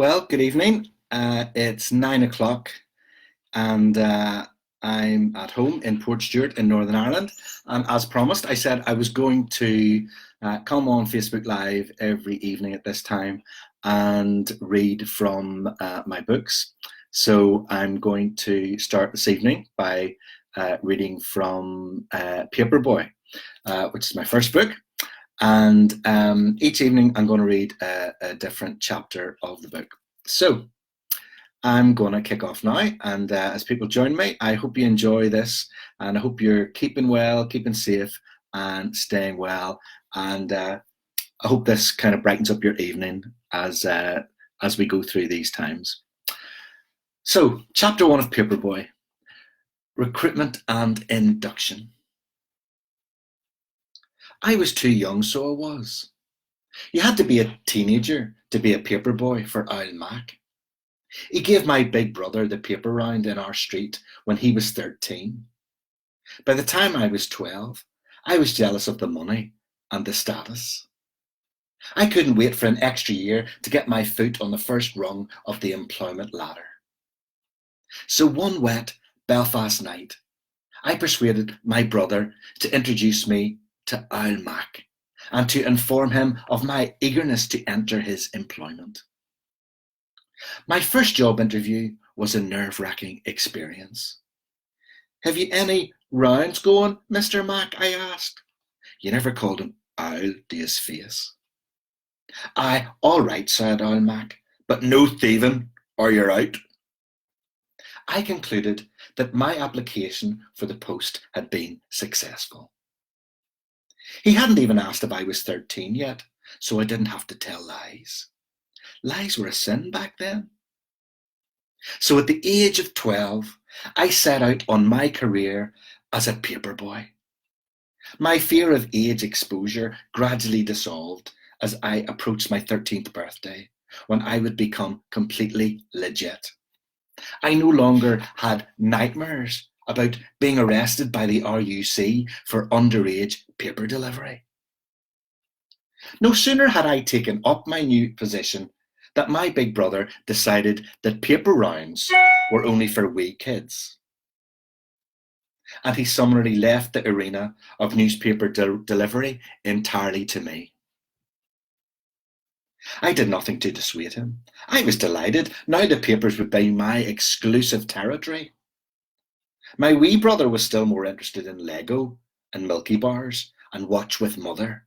Well, good evening. It's 9 o'clock, and I'm at home in Portstewart in Northern Ireland. And as promised, I said I was going to come on Facebook Live every evening at this time and read from my books. So I'm going to start this evening by reading from Paperboy, which is my first book. And each evening I'm going to read a different chapter of the book. So I'm going to kick off now. And as people join me, I hope you enjoy this. And I hope you're keeping well, keeping safe, and staying well. And I hope this kind of brightens up your evening as we go through these times. So, chapter 1 of Paperboy, recruitment and induction. I was too young, so I was. You had to be a teenager to be a paperboy for Old Mac. He gave my big brother the paper round in our street when he was 13. By the time I was 12, I was jealous of the money and the status. I couldn't wait for an extra year to get my foot on the first rung of the employment ladder. So one wet Belfast night, I persuaded my brother to introduce me to Old Mac and to inform him of my eagerness to enter his employment. My first job interview was a nerve-wracking experience. "Have you any rounds going, Mr. Mac?" I asked. You never called him Owl to his face. "Aye, all right," said Owl Mac, "but no thieving or you're out." I concluded that my application for the post had been successful. He hadn't even asked if I was 13 yet, so I didn't have to tell lies. Lies were a sin back then. So at the age of 12, I set out on my career as a paperboy. My fear of age exposure gradually dissolved as I approached my 13th birthday, when I would become completely legit. I no longer had nightmares about being arrested by the RUC for underage paper delivery. No sooner had I taken up my new position that my big brother decided that paper rounds were only for wee kids. And he summarily left the arena of newspaper delivery entirely to me. I did nothing to dissuade him. I was delighted. Now the papers would be my exclusive territory. My wee brother was still more interested in Lego and Milky Bars and Watch with Mother.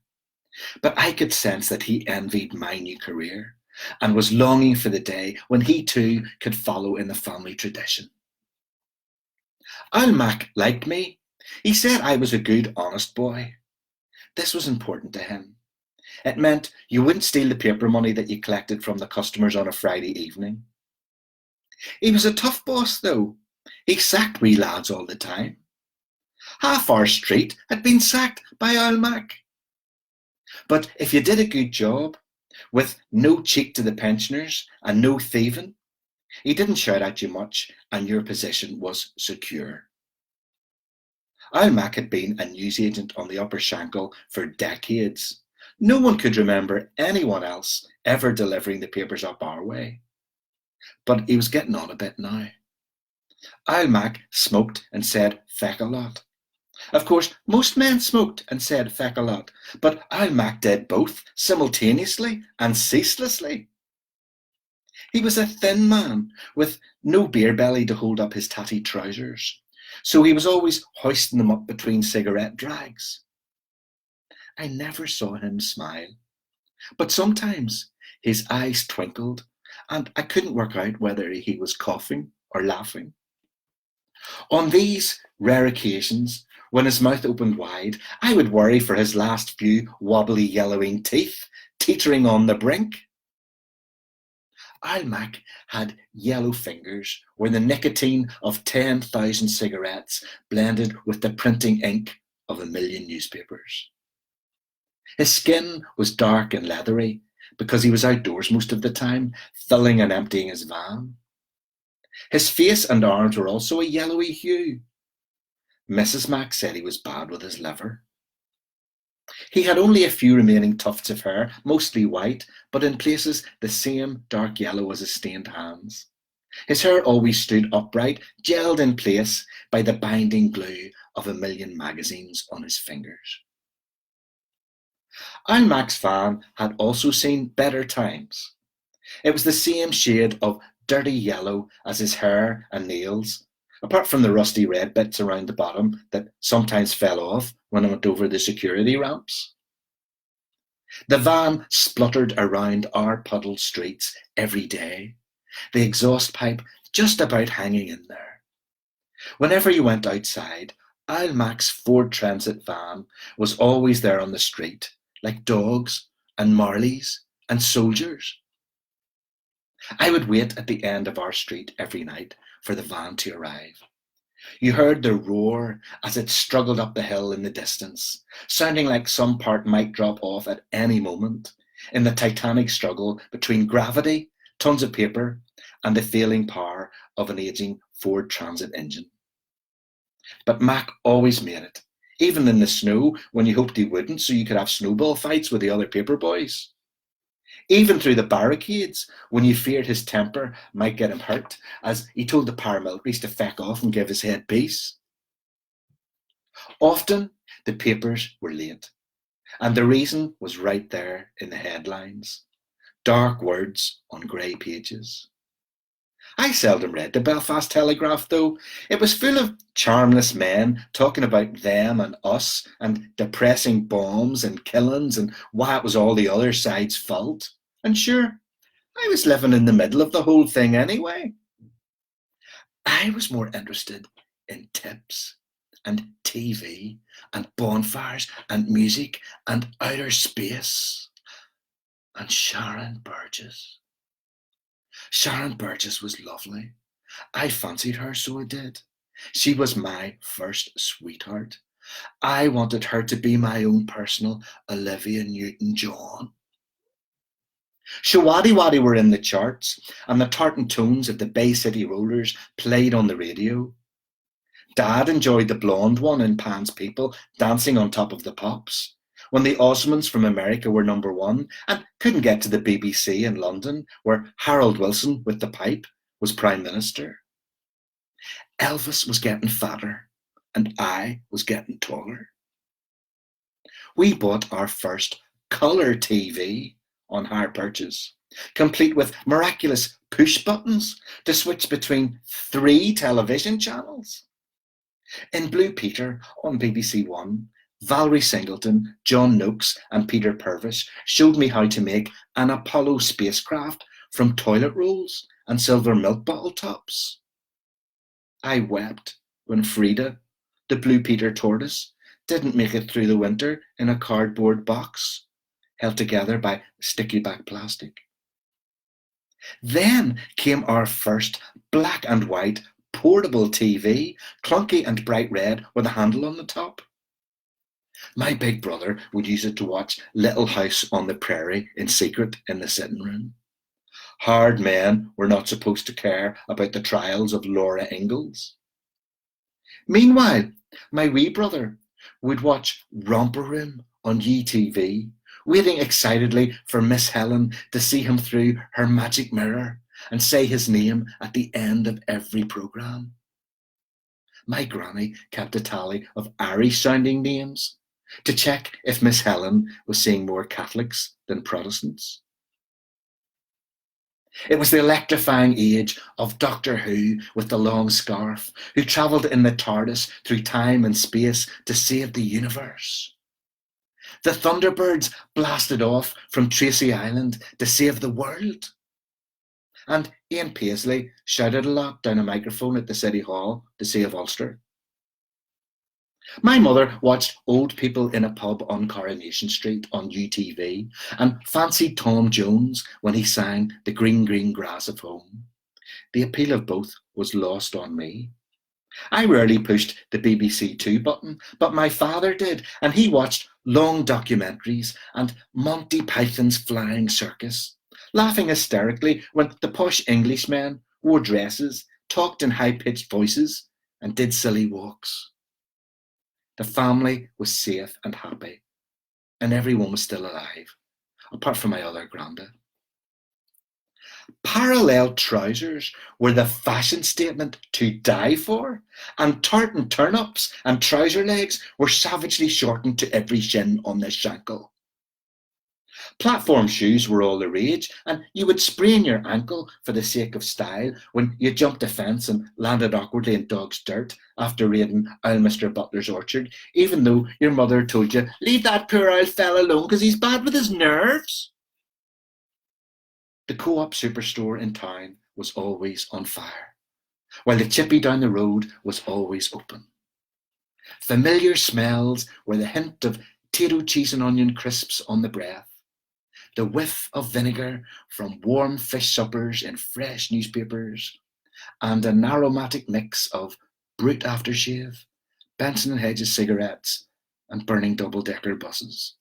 But I could sense that he envied my new career and was longing for the day when he too could follow in the family tradition. Old Mac liked me. He said I was a good, honest boy. This was important to him. It meant you wouldn't steal the paper money that you collected from the customers on a Friday evening. He was a tough boss, though. He sacked wee lads all the time. Half our street had been sacked by Old Mac. But if you did a good job, with no cheek to the pensioners and no thieving, he didn't shout at you much and your position was secure. Old Mac had been a newsagent on the Upper Shankill for decades. No one could remember anyone else ever delivering the papers up our way. But he was getting on a bit now. Old Mac smoked and said feck a lot. Of course, most men smoked and said feck a lot, but Old Mac did both simultaneously and ceaselessly. He was a thin man with no beer belly to hold up his tatty trousers, so he was always hoisting them up between cigarette drags. I never saw him smile, but sometimes his eyes twinkled and I couldn't work out whether he was coughing or laughing. On these rare occasions, when his mouth opened wide, I would worry for his last few wobbly yellowing teeth, teetering on the brink. Old Mac had yellow fingers where the nicotine of 10,000 cigarettes blended with the printing ink of a million newspapers. His skin was dark and leathery because he was outdoors most of the time, filling and emptying his van. His face and arms were also a yellowy hue. Mrs. Mac said he was bad with his liver. He had only a few remaining tufts of hair, mostly white, but in places the same dark yellow as his stained hands. His hair always stood upright, gelled in place by the binding glue of a million magazines on his fingers. Max Van had also seen better times. It was the same shade of dirty yellow as his hair and nails, apart from the rusty red bits around the bottom that sometimes fell off when I went over the security ramps. The van spluttered around our puddled streets every day, the exhaust pipe just about hanging in there. Whenever you went outside, Mac's Ford Transit van was always there on the street, like dogs and Marleys and soldiers. I would wait at the end of our street every night for the van to arrive. You heard the roar as it struggled up the hill in the distance, sounding like some part might drop off at any moment in the titanic struggle between gravity, tons of paper, and the failing power of an aging Ford Transit engine. But Mac always made it, even in the snow when you hoped he wouldn't, so you could have snowball fights with the other Paperboys. Even through the barricades, when you feared his temper might get him hurt, as he told the paramilitaries to feck off and give his head peace. Often, the papers were late, and the reason was right there in the headlines. Dark words on grey pages. I seldom read the Belfast Telegraph, though. It was full of charmless men talking about them and us and depressing bombs and killings and why it was all the other side's fault. And sure, I was living in the middle of the whole thing anyway. I was more interested in tips and TV and bonfires and music and outer space and Sharon Burgess. Sharon Burgess was lovely. I fancied her, so I did. She was my first sweetheart. I wanted her to be my own personal Olivia Newton-John. Shawaddy Waddy were in the charts, and the tartan tones of the Bay City Rollers played on the radio. Dad enjoyed the blonde one in Pan's People dancing on top of the pops, when the Osmonds from America were number one and couldn't get to the BBC in London, where Harold Wilson with the pipe was Prime Minister. Elvis was getting fatter, and I was getting taller. We bought our first colour TV on hire purchase, complete with miraculous push buttons to switch between 3 television channels. In Blue Peter on BBC One, Valerie Singleton, John Noakes, and Peter Purvis showed me how to make an Apollo spacecraft from toilet rolls and silver milk bottle tops. I wept when Frida, the Blue Peter tortoise, didn't make it through the winter in a cardboard box, held together by sticky back plastic. Then came our first black and white portable TV, clunky and bright red with a handle on the top. My big brother would use it to watch Little House on the Prairie in secret in the sitting room. Hard men were not supposed to care about the trials of Laura Ingalls. Meanwhile, my wee brother would watch Romper Room on UTV, waiting excitedly for Miss Helen to see him through her magic mirror and say his name at the end of every programme. My granny kept a tally of Irish-sounding names to check if Miss Helen was seeing more Catholics than Protestants. It was the electrifying age of Doctor Who with the long scarf, who travelled in the TARDIS through time and space to save the universe. The Thunderbirds blasted off from Tracy Island to save the world. And Ian Paisley shouted a lot down a microphone at the City Hall to save Ulster. My mother watched Old People in a Pub on Coronation Street on UTV and fancied Tom Jones when he sang The Green, Green Grass of Home. The appeal of both was lost on me. I rarely pushed the BBC Two button, but my father did, and he watched long documentaries and Monty Python's Flying Circus, laughing hysterically when the posh Englishmen wore dresses, talked in high-pitched voices, and did silly walks. The family was safe and happy. and everyone was still alive, apart from my other granda. Parallel trousers were the fashion statement to die for, and tartan turn-ups and trouser legs were savagely shortened to every shin on the shankle. Platform shoes were all the rage, and you would sprain your ankle for the sake of style when you jumped a fence and landed awkwardly in dog's dirt after raiding old Mr. Butler's orchard, even though your mother told you, leave that poor old fella alone because he's bad with his nerves. The Co-op superstore in town was always on fire, while the chippy down the road was always open. Familiar smells were the hint of potato, cheese and onion crisps on the breath, the whiff of vinegar from warm fish suppers in fresh newspapers, and an aromatic mix of Brute aftershave, Benson and Hedges cigarettes, and burning double-decker buses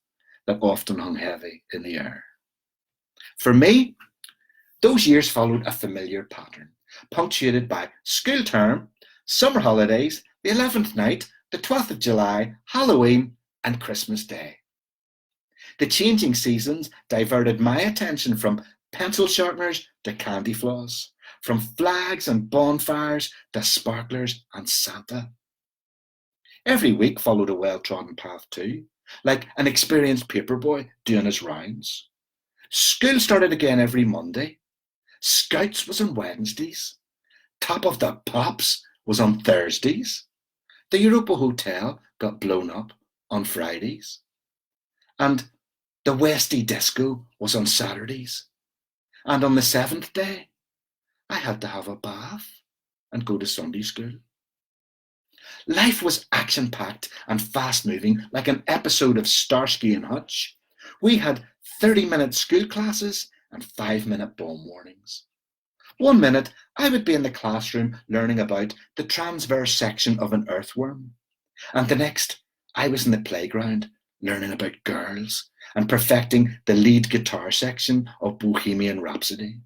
that often hung heavy in the air. For me, those years followed a familiar pattern, punctuated by school term, summer holidays, the 11th night, the 12th of July, Halloween, and Christmas Day. The changing seasons diverted my attention from pencil sharpeners to candy floss, from flags and bonfires to sparklers and Santa. Every week followed a well-trodden path too, like an experienced paperboy doing his rounds. School started again every Monday. Scouts was on Wednesdays. Top of the Pops was on Thursdays. The Europa Hotel got blown up on Fridays. And the Westie Disco was on Saturdays. And on the 7th day, I had to have a bath and go to Sunday school. Life was action-packed and fast-moving, like an episode of Starsky and Hutch. We had 30-minute school classes and 5-minute bomb warnings. 1 minute, I would be in the classroom learning about the transverse section of an earthworm. And the next, I was in the playground learning about girls and perfecting the lead guitar section of Bohemian Rhapsody.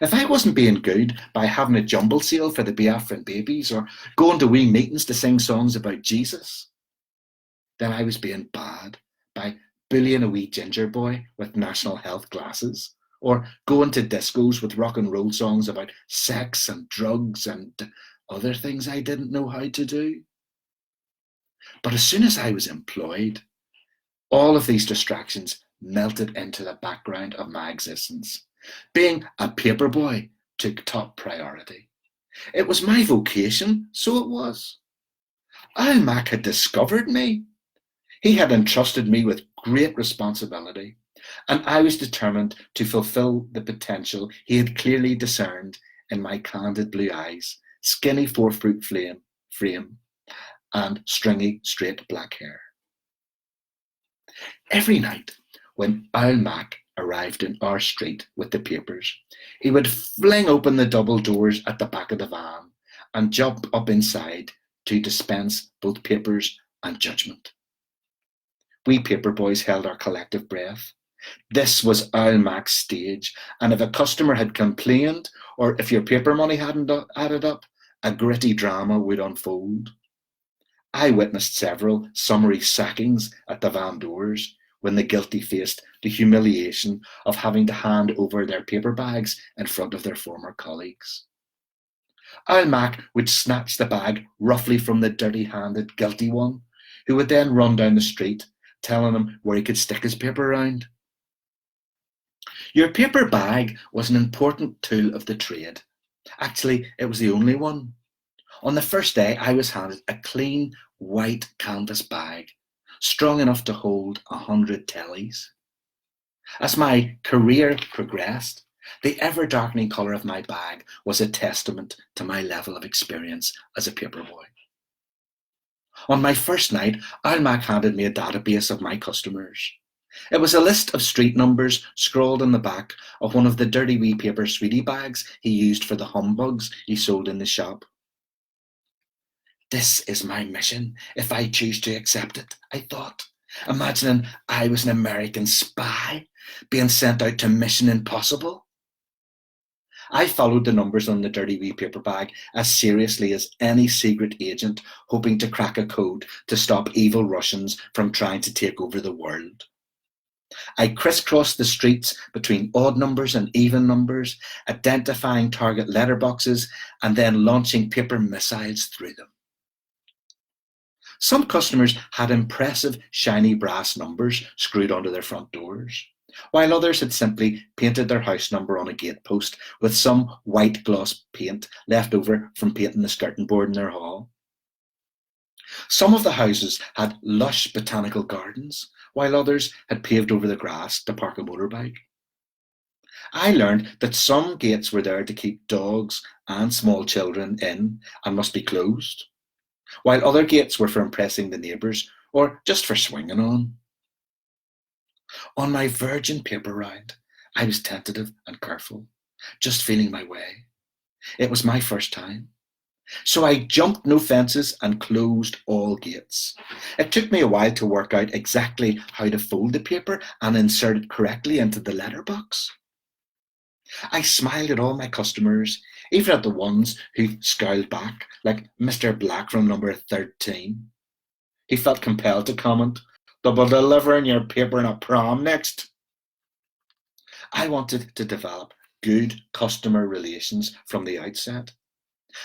If I wasn't being good by having a jumble sale for the Biafran babies or going to wee meetings to sing songs about Jesus, then I was being bad by bullying a wee ginger boy with national health glasses, or going to discos with rock and roll songs about sex and drugs and other things I didn't know how to do. But as soon as I was employed, all of these distractions melted into the background of my existence. Being a paperboy took top priority. It was my vocation, so it was. Al Mac had discovered me. He had entrusted me with great responsibility, and I was determined to fulfill the potential he had clearly discerned in my candid blue eyes, skinny 4-foot frame, and stringy straight black hair. Every night when Al Mac arrived in our street with the papers, he would fling open the double doors at the back of the van and jump up inside to dispense both papers and judgment. We paperboys held our collective breath. This was Al Mac's stage, and if a customer had complained, or if your paper money hadn't added up, a gritty drama would unfold. I witnessed several summary sackings at the van doors when the guilty faced the humiliation of having to hand over their paper bags in front of their former colleagues. Al Mac would snatch the bag roughly from the dirty-handed guilty one, who would then run down the street, telling him where he could stick his paper round. Your paper bag was an important tool of the trade. Actually, it was the only one. On the first day, I was handed a clean, white canvas bag, strong enough to hold 100 tellies. As my career progressed, the ever-darkening colour of my bag was a testament to my level of experience as a paperboy. On my first night, Al Mac handed me a database of my customers. It was a list of street numbers scrawled on the back of one of the dirty wee paper sweetie bags he used for the humbugs he sold in the shop. This is my mission, if I choose to accept it, I thought, imagining I was an American spy being sent out to Mission Impossible. I followed the numbers on the dirty wee paper bag as seriously as any secret agent hoping to crack a code to stop evil Russians from trying to take over the world. I crisscrossed the streets between odd numbers and even numbers, identifying target letterboxes and then launching paper missiles through them. Some customers had impressive shiny brass numbers screwed onto their front doors, while others had simply painted their house number on a gatepost with some white gloss paint left over from painting the skirting board in their hall. Some of the houses had lush botanical gardens, while others had paved over the grass to park a motorbike. I learned that some gates were there to keep dogs and small children in and must be closed, while other gates were for impressing the neighbours or just for swinging on. On my virgin paper round, I was tentative and careful, just feeling my way. It was my first time. So I jumped no fences and closed all gates. It took me a while to work out exactly how to fold the paper and insert it correctly into the letterbox. I smiled at all my customers, even at the ones who scowled back, like Mr. Black from number 13. He felt compelled to comment, "They'll be delivering your paper in a pram next." I wanted to develop good customer relations from the outset.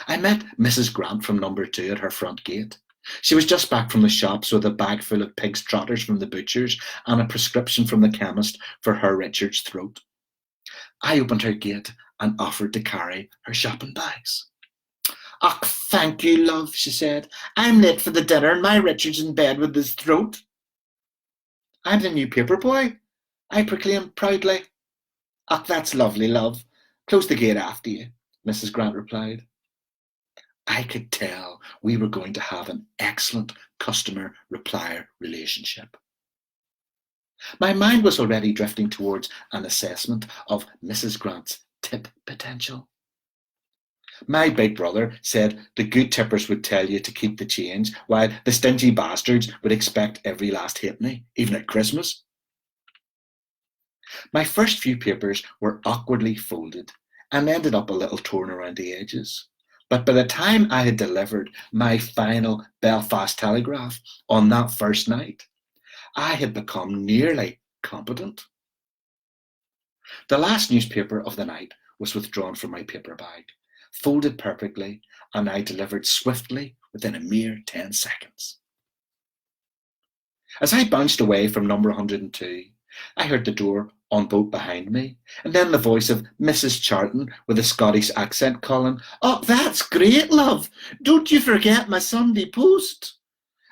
I met Mrs. Grant from number 2 at her front gate. She was just back from the shops with a bag full of pig's trotters from the butcher's and a prescription from the chemist for her Richard's throat. I opened her gate and offered to carry her shopping bags. "Och, thank you, love," she said. "I'm late for the dinner and my Richard's in bed with his throat." "I'm the new Paperboy," I proclaimed proudly. "Och, that's lovely, love. Close the gate after you," Mrs. Grant replied. I could tell we were going to have an excellent customer-replier relationship. My mind was already drifting towards an assessment of Mrs. Grant's tip potential. My big brother said the good tippers would tell you to keep the change, while the stingy bastards would expect every last halfpenny, even at Christmas. My first few papers were awkwardly folded and ended up a little torn around the edges. But by the time I had delivered my final Belfast Telegraph on that first night, I had become nearly competent. The last newspaper of the night was withdrawn from my paper bag, folded perfectly, and I delivered swiftly within a mere 10 seconds. As I bounced away from number 102, I heard the door unbolt behind me, and then the voice of Mrs. Charlton with a Scottish accent calling, "Oh, that's great, love. Don't you forget my Sunday post.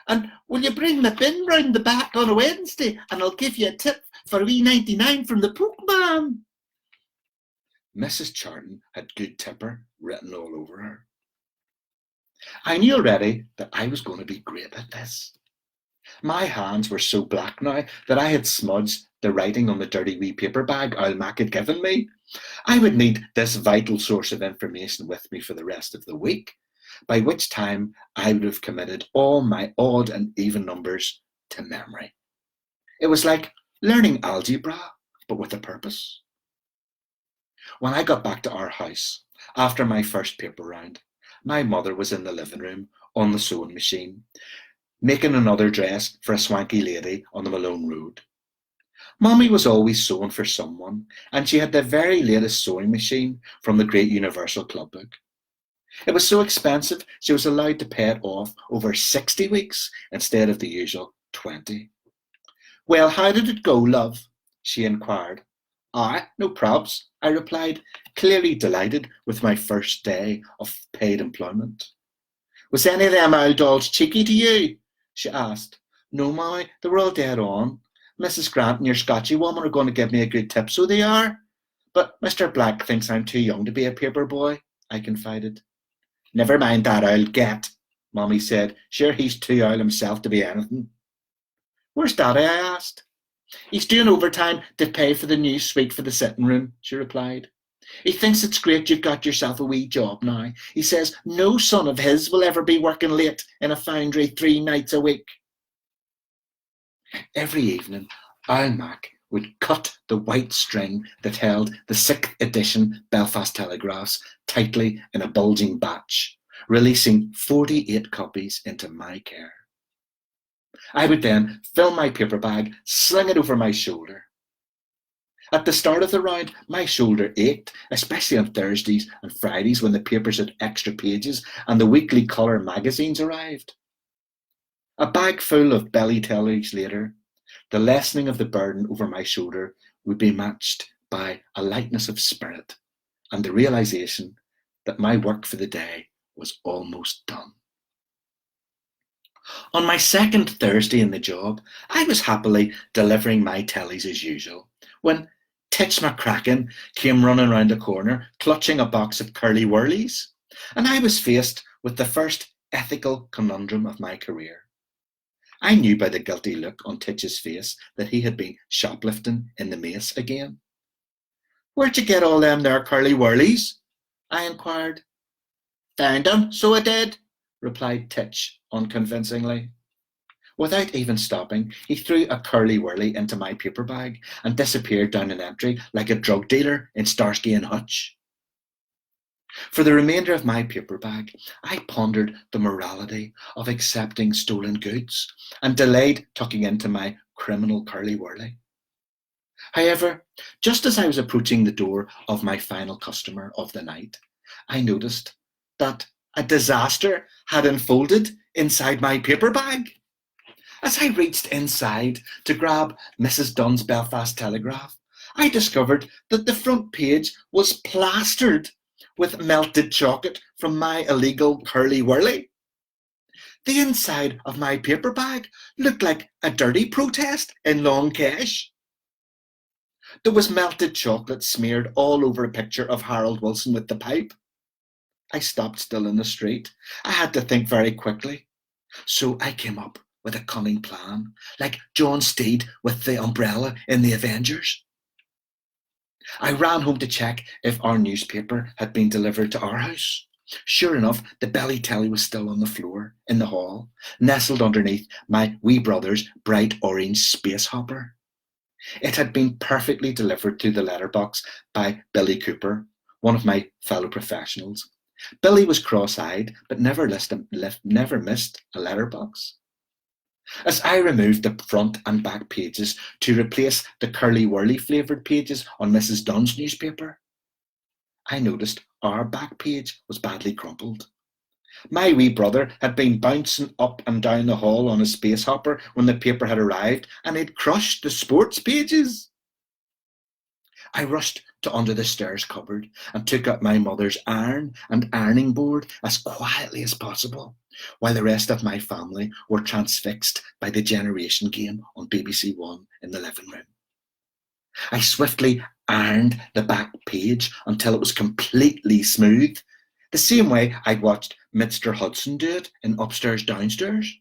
And will you bring the bin round the back on a Wednesday, and I'll give you a tip for a wee 99 from the postman." Mrs. Charlton had good tipper written all over her. I knew already that I was going to be great at this. My hands were so black now that I had smudged the writing on the dirty wee paper bag Old Mac had given me. I would need this vital source of information with me for the rest of the week, by which time I would have committed all my odd and even numbers to memory. It was like learning algebra, but with a purpose. When I got back to our house, after my first paper round, my mother was in the living room on the sewing machine, making another dress for a swanky lady on the Malone Road. Mommy was always sewing for someone, and she had the very latest sewing machine from the Great Universal Club book. It was so expensive, she was allowed to pay it off over 60 weeks instead of the usual 20. "Well, how did it go, love?" she inquired. No probs," I replied, clearly delighted with my first day of paid employment. "Was any of them old dolls cheeky to you?" she asked. "No, Mommy, they were all dead on. Mrs. Grant and your Scotchy woman are going to give me a good tip, so they are. But Mr. Black thinks I'm too young to be a paper boy," I confided. "Never mind that old get," Mommy said. "Sure, he's too old himself to be anything." "Where's Daddy?" I asked. "He's doing overtime to pay for the new suite for the sitting room," she replied. "He thinks it's great you've got yourself a wee job now. He says no son of his will ever be working late in a foundry 3 nights a week." Every evening, Old Mac would cut the white string that held the 6th edition Belfast Telegraphs tightly in a bulging batch, releasing 48 copies into my care. I would then fill my paper bag, sling it over my shoulder. At the start of the round, my shoulder ached, especially on Thursdays and Fridays when the papers had extra pages and the weekly colour magazines arrived. A bag full of belly tellies later, the lessening of the burden over my shoulder would be matched by a lightness of spirit and the realisation that my work for the day was almost done. On my second Thursday in the job, I was happily delivering my tellies as usual when Titch McCracken came running round the corner, clutching a box of curly whirlies, and I was faced with the first ethical conundrum of my career. I knew by the guilty look on Titch's face that he had been shoplifting in the mace again. "Where'd you get all them there curly whirlies?" I inquired. "Found 'em, so I did," replied Titch unconvincingly. Without even stopping, he threw a curly whirly into my paper bag and disappeared down an entry like a drug dealer in Starsky and Hutch. For the remainder of my paper bag, I pondered the morality of accepting stolen goods and delayed tucking into my criminal curly whirly. However, just as I was approaching the door of my final customer of the night, I noticed that a disaster had unfolded inside my paper bag. As I reached inside to grab Mrs. Dunn's Belfast Telegraph, I discovered that the front page was plastered with melted chocolate from my illegal curly whirly. The inside of my paper bag looked like a dirty protest in Long Kesh. There was melted chocolate smeared all over a picture of Harold Wilson with the pipe. I stopped still in the street. I had to think very quickly. So I came up with a cunning plan, like John Steed with the umbrella in the Avengers. I ran home to check if our newspaper had been delivered to our house. Sure enough, the belly telly was still on the floor in the hall, nestled underneath my wee brother's bright orange space hopper. It had been perfectly delivered through the letterbox by Billy Cooper, one of my fellow professionals. Billy was cross-eyed, but never missed a letterbox. As I removed the front and back pages to replace the curly-whirly flavoured pages on Mrs. Dunn's newspaper, I noticed our back page was badly crumpled. My wee brother had been bouncing up and down the hall on a space hopper when the paper had arrived, and he'd crushed the sports pages. I rushed to under the stairs cupboard and took out my mother's iron and ironing board as quietly as possible, while the rest of my family were transfixed by the Generation game on BBC One in the living room. I swiftly ironed the back page until it was completely smooth, the same way I'd watched Mr. Hudson do it in Upstairs Downstairs.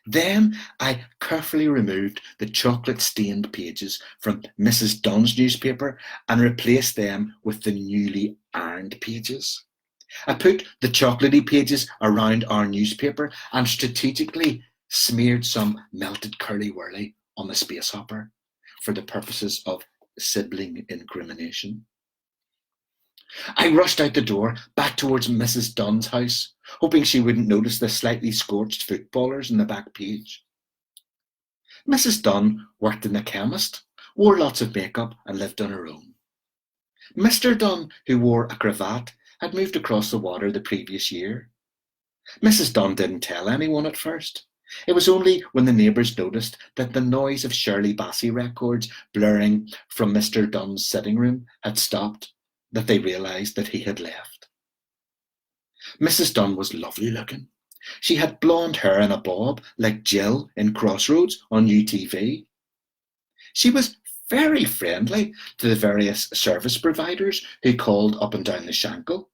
Then I carefully removed the chocolate-stained pages from Mrs. Dunn's newspaper and replaced them with the newly ironed pages. I put the chocolatey pages around our newspaper and strategically smeared some melted curly-whirly on the space hopper for the purposes of sibling incrimination. I rushed out the door, back towards Mrs. Dunn's house, hoping she wouldn't notice the slightly scorched footballers in the back page. Mrs. Dunn worked in a chemist, wore lots of makeup and lived on her own. Mr. Dunn, who wore a cravat, had moved across the water the previous year. Mrs. Dunn didn't tell anyone at first. It was only when the neighbours noticed that the noise of Shirley Bassey records blaring from Mr. Dunn's sitting room had stopped that they realised that he had left. Mrs. Dunn was lovely looking. She had blonde hair in a bob like Jill in Crossroads on UTV. She was very friendly to the various service providers who called up and down the Shankill.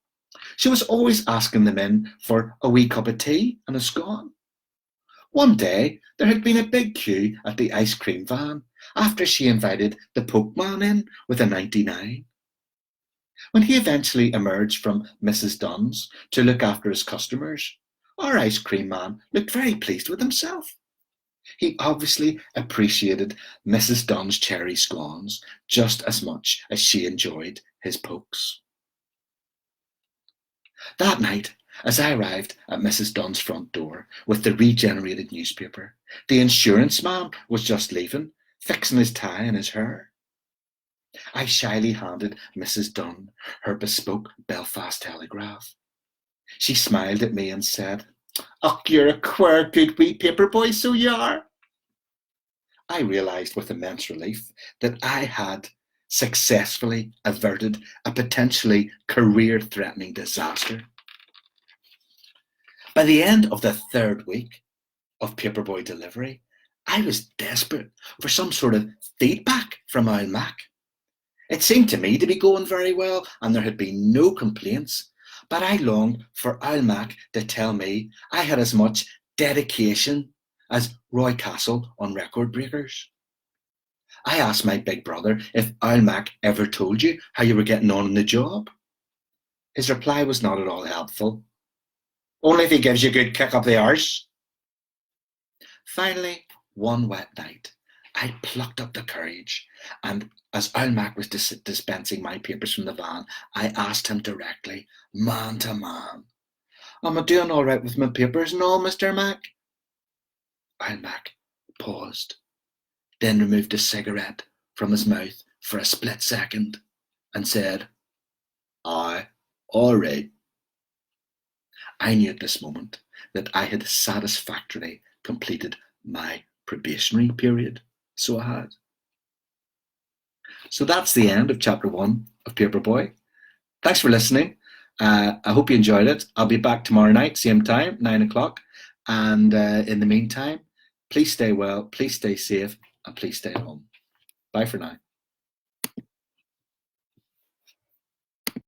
She was always asking them in for a wee cup of tea and a scone. One day there had been a big queue at the ice cream van after she invited the Pokeman in with a 99. When he eventually emerged from Mrs. Dunn's to look after his customers, our ice cream man looked very pleased with himself. He obviously appreciated Mrs. Dunn's cherry scones just as much as she enjoyed his pokes. That night, as I arrived at Mrs. Dunn's front door with the regenerated newspaper, the insurance man was just leaving, fixing his tie and his hair. I shyly handed Mrs. Dunn her bespoke Belfast Telegraph. She smiled at me and said, "Och, you're a queer good wee Paperboy, so you are." I realised with immense relief that I had successfully averted a potentially career-threatening disaster. By the end of the third week of Paperboy delivery, I was desperate for some sort of feedback from Old Mac. It seemed to me to be going very well, and there had been no complaints, but I longed for Old Mac to tell me I had as much dedication as Roy Castle on Record Breakers. I asked my big brother if Old Mac ever told you how you were getting on in the job. His reply was not at all helpful. "Only if he gives you a good kick up the arse." Finally, one wet night, I plucked up the courage, and as Old Mac was dispensing my papers from the van, I asked him directly, man to man, "Am I doing all right with my papers and all, Mr. Mac?" Old Mac paused, then removed a cigarette from his mouth for a split second and said, "Aye, all right." I knew at this moment that I had satisfactorily completed my probationary period, so I had. So that's the end of chapter 1 of Paperboy. Thanks for listening. I hope you enjoyed it. I'll be back tomorrow night, same time, 9 o'clock. And in the meantime, please stay well, please stay safe, and please stay at home. Bye for now.